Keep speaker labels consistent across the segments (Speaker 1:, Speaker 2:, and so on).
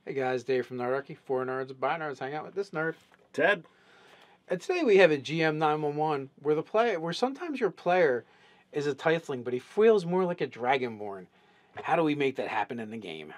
Speaker 1: Hey guys, Dave from Nerdarchy. 4 nerds, by nerds, hang out with this nerd.
Speaker 2: Ted?
Speaker 1: And today we have a GM 911 where sometimes your player is a teifling, but he feels more like a dragonborn. How do we make that happen in the game?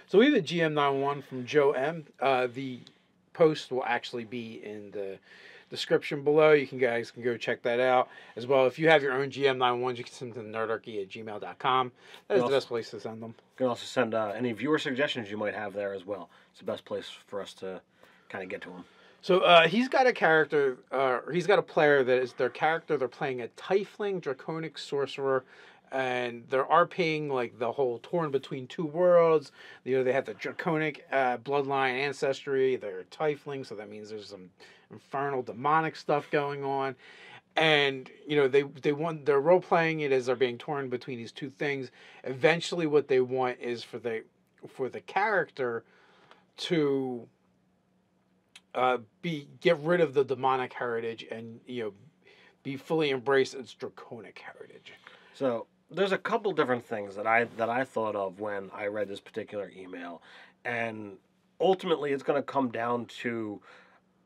Speaker 1: So we have a GM 911 from Joe M. The post will actually be in the description below. You guys can go check that out. As well, if you have your own GM 911s, you can send them to nerdarchy@gmail.com. That is the best place to send them.
Speaker 2: You can also send any viewer suggestions you might have there as well. It's the best place for us to kind of get to them.
Speaker 1: So he's got a character, he's got a player that is their character. They're playing a teifling, draconic sorcerer, and they're RPing like the whole torn between two worlds. You know, they have the draconic bloodline ancestry. They're teifling, so that means there's some infernal demonic stuff going on. And you know they're role playing it as they're being torn between these two things. Eventually, what they want is for the character to get rid of the demonic heritage and be fully embrace its draconic heritage.
Speaker 2: So there's a couple different things that I thought of when I read this particular email, and ultimately it's going to come down to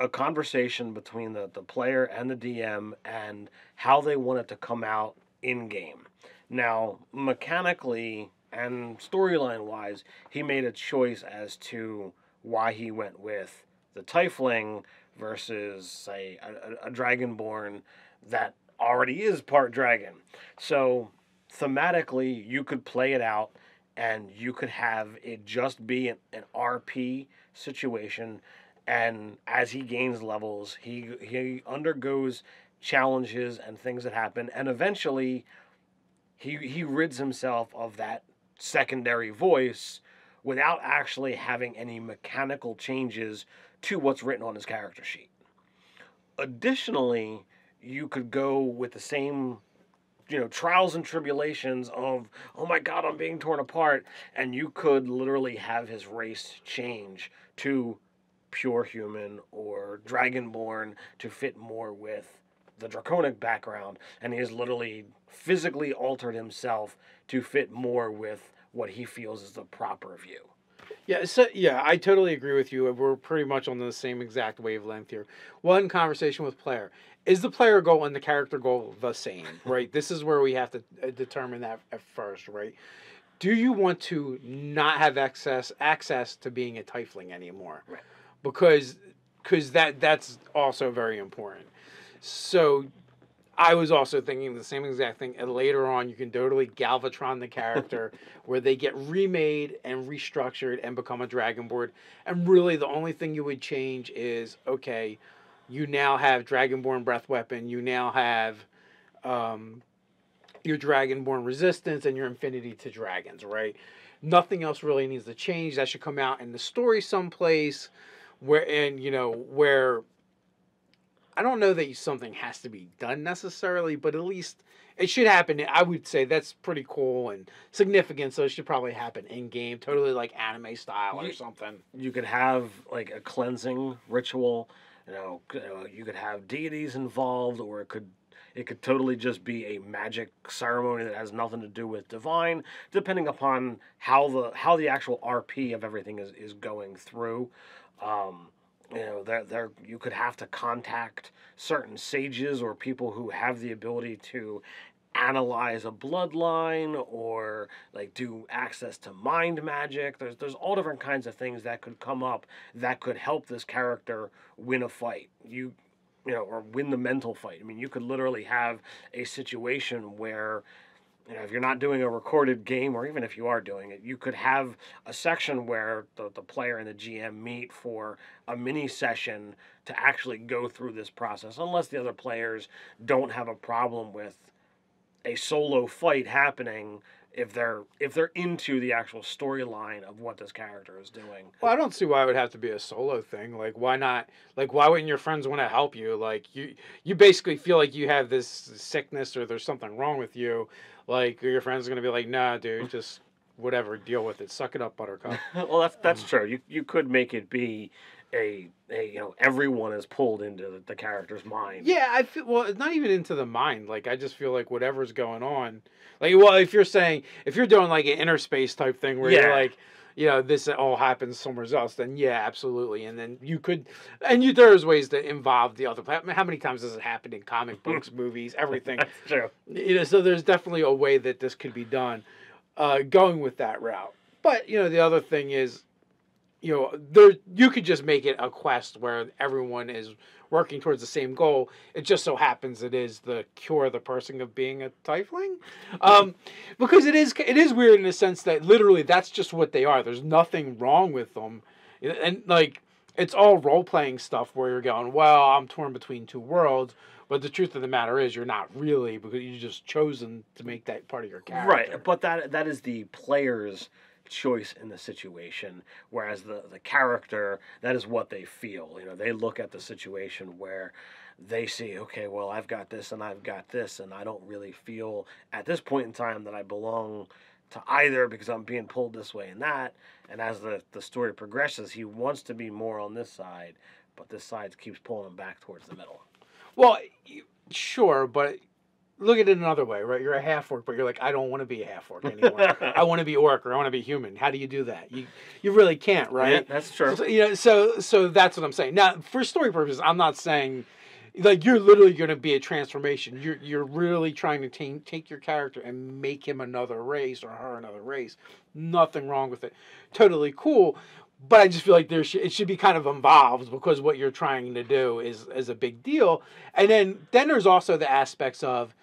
Speaker 2: a conversation between the player and the DM and how they want it to come out in game. Now, mechanically and storyline wise, he made a choice as to why he went with the tiefling versus, say, a dragonborn that already is part dragon. So thematically, you could play it out and you could have it just be an RP situation. And as he gains levels, he undergoes challenges and things that happen. And eventually, he rids himself of that secondary voice without actually having any mechanical changes to what's written on his character sheet. Additionally, you could go with the same, trials and tribulations of, oh my God, I'm being torn apart. And you could literally have his race change to pure human or dragonborn to fit more with the draconic background. And he has literally physically altered himself to fit more with what he feels is the proper view.
Speaker 1: Yeah, I totally agree with you. We're pretty much on the same exact wavelength here. One conversation with player. Is the player goal and the character goal the same, right? This is where we have to determine that at first, right? Do you want to not have access to being a tiefling anymore?
Speaker 2: Right.
Speaker 1: Because that's also very important. So I was also thinking the same exact thing. And later on, you can totally Galvatron the character where they get remade and restructured and become a Dragonborn. And really, the only thing you would change is, okay, you now have Dragonborn Breath Weapon. You now have your Dragonborn Resistance and your Infinity to Dragons, right? Nothing else really needs to change. That should come out in the story someplace where I don't know that something has to be done necessarily, but at least it should happen. I would say that's pretty cool and significant, so it should probably happen in-game, totally like anime style or something.
Speaker 2: You could have like a cleansing ritual, you could have deities involved, or it could totally just be a magic ceremony that has nothing to do with divine, depending upon how the actual RP of everything is going through. You could have to contact certain sages or people who have the ability to analyze a bloodline or like do access to mind magic. There's all different kinds of things that could come up that could help this character win a fight. Or win the mental fight. I mean, you could literally have a situation where, if you're not doing a recorded game, or even if you are doing it, you could have a section where the player and the GM meet for a mini session to actually go through this process, unless the other players don't have a problem with a solo fight happening if they're into the actual storyline of what this character is doing.
Speaker 1: Well, I don't see why it would have to be a solo thing. Like, why not? Like, why wouldn't your friends want to help you? Like, you basically feel like you have this sickness or there's something wrong with you. Like, your friends are going to be like, nah, dude, just whatever, deal with it. Suck it up, buttercup.
Speaker 2: Well, that's true. You could make it be everyone is pulled into the character's mind.
Speaker 1: Yeah, I feel well. It's not even into the mind. Like I just feel like whatever's going on. Like well, if you're doing like an inner space type thing where you're like, this all happens somewhere else, then yeah, absolutely. And then there's ways to involve the other. How many times does it happen in comic books, movies, everything?
Speaker 2: That's true.
Speaker 1: So there's definitely a way that this could be done, going with that route. But the other thing is, you could just make it a quest where everyone is working towards the same goal. It just so happens it is the cure the person of being a tiefling, because it is weird in the sense that literally that's just what they are. There's nothing wrong with them, and like it's all role playing stuff where you're going, well, I'm torn between two worlds. But the truth of the matter is, you're not really, because you just chosen to make that part of your character.
Speaker 2: Right, but that is the player's choice in the situation, whereas the character, that is what they feel. They look at the situation where they see, okay, well, I've got this and I've got this, and I don't really feel at this point in time that I belong to either because I'm being pulled this way and that. And as the story progresses, he wants to be more on this side, but this side keeps pulling him back towards the middle.
Speaker 1: Well, sure, but look at it another way, right? You're a half-orc, but you're like, I don't want to be a half-orc anymore. I want to be orc, or I want to be human. How do you do that? You really can't, right?
Speaker 2: Yeah, that's true.
Speaker 1: So that's what I'm saying. Now, for story purposes, I'm not saying like you're literally going to be a transformation. You're really trying to take your character and make him another race or her another race. Nothing wrong with it. Totally cool. But I just feel like it should be kind of involved, because what you're trying to do is a big deal. And then there's also the aspects of,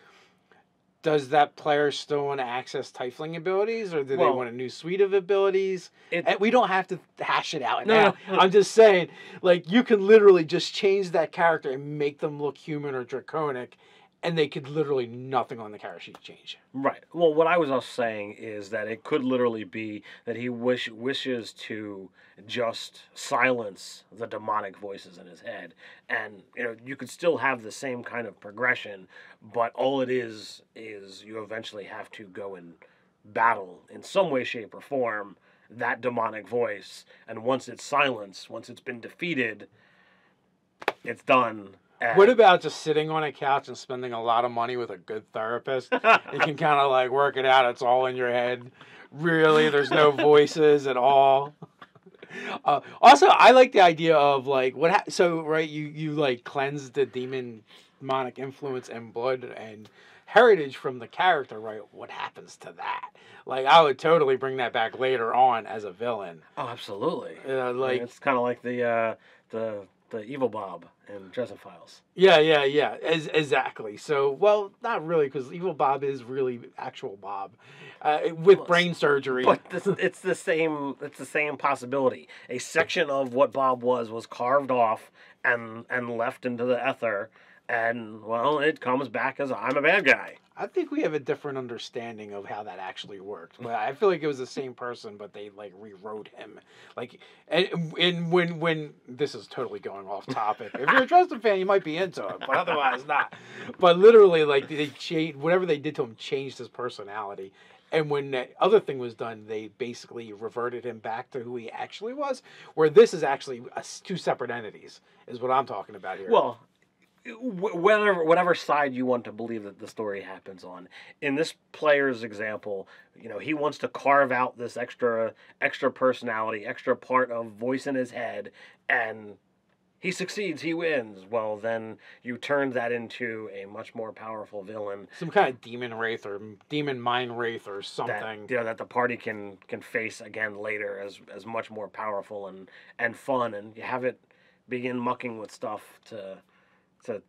Speaker 1: does that player still want to access tiefling abilities, or do they want a new suite of abilities? And we don't have to hash it out now. No. I'm just saying, like, you can literally just change that character and make them look human or draconic, and they could literally nothing on the character sheet change.
Speaker 2: Right. Well, what I was also saying is that it could literally be that he wishes to just silence the demonic voices in his head, and you could still have the same kind of progression, but all it is you eventually have to go and battle in some way, shape, or form that demonic voice, and once it's silenced, once it's been defeated, it's done.
Speaker 1: What about just sitting on a couch and spending a lot of money with a good therapist? You can kind of like work it out. It's all in your head. Really, there's no voices at all. Also, I like the idea of like right, you like cleanse the demonic influence and blood and heritage from the character, right? What happens to that? Like, I would totally bring that back later on as a villain.
Speaker 2: Oh, absolutely.
Speaker 1: Like
Speaker 2: it's kind of like the evil Bob in Dresden Files.
Speaker 1: Yeah. Exactly. So, well, not really, because evil Bob is really actual Bob, with brain surgery.
Speaker 2: But it's the same. It's the same possibility. A section of what Bob was carved off and left into the ether, and well, it comes back as I'm a bad guy.
Speaker 1: I think we have a different understanding of how that actually worked. But I feel like it was the same person, but they like rewrote him. Like, and when this is totally going off topic. If you're a Dresden fan, you might be into it, but otherwise not. But literally, like they changed whatever they did to him, changed his personality. And when that other thing was done, they basically reverted him back to who he actually was. Where this is actually two separate entities, is what I'm talking about here.
Speaker 2: Well, whatever side you want to believe that the story happens on. In this player's example, he wants to carve out this extra personality, extra part of voice in his head, and he succeeds, he wins. Well, then you turn that into a much more powerful villain.
Speaker 1: Some kind of demon wraith or demon mind wraith or something.
Speaker 2: That the party can face again later as much more powerful and fun, and you have it begin mucking with stuff to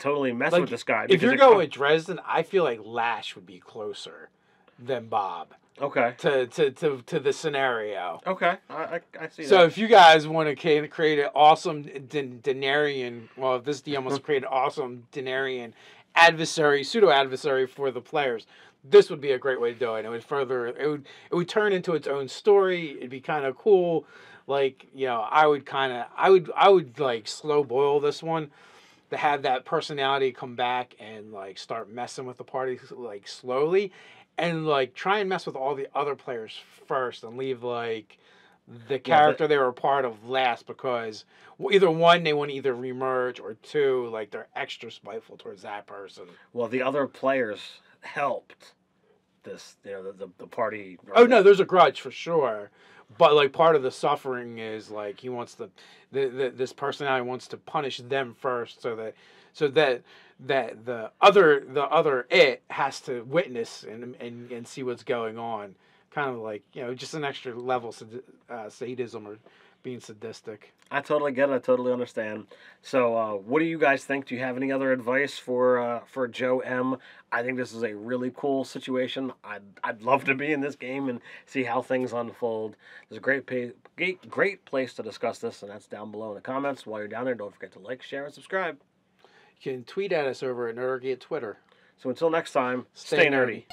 Speaker 2: totally mess with this guy.
Speaker 1: If you're going with Dresden, I feel like Lash would be closer than Bob.
Speaker 2: Okay.
Speaker 1: To the scenario.
Speaker 2: Okay, I see that.
Speaker 1: So if you guys want to create an awesome Denarian, well, if this DM wants to create an awesome Denarian adversary, pseudo-adversary for the players, this would be a great way to do it. It would turn into its own story. It'd be kind of cool. Like, I would like slow boil this one, to have that personality come back and like start messing with the party like slowly, and like try and mess with all the other players first, and leave like the character they were a part of last because either one, they want to either remerge, or two, like they're extra spiteful towards that person.
Speaker 2: Well, the other players helped this, the party.
Speaker 1: Oh no, there's a grudge for sure, but like part of the suffering is like he wants this personality wants to punish them first, so that the other it has to witness and see what's going on, kind of like just an extra level sadism or being sadistic.
Speaker 2: I totally get it. I totally understand. So, what do you guys think? Do you have any other advice for Joe M? I think this is a really cool situation. I'd love to be in this game and see how things unfold. There's a great place to discuss this, and that's down below in the comments. While you're down there, don't forget to like, share, and subscribe.
Speaker 1: You can tweet at us over at Nerdarchy at Twitter.
Speaker 2: So until next time, stay nerdy.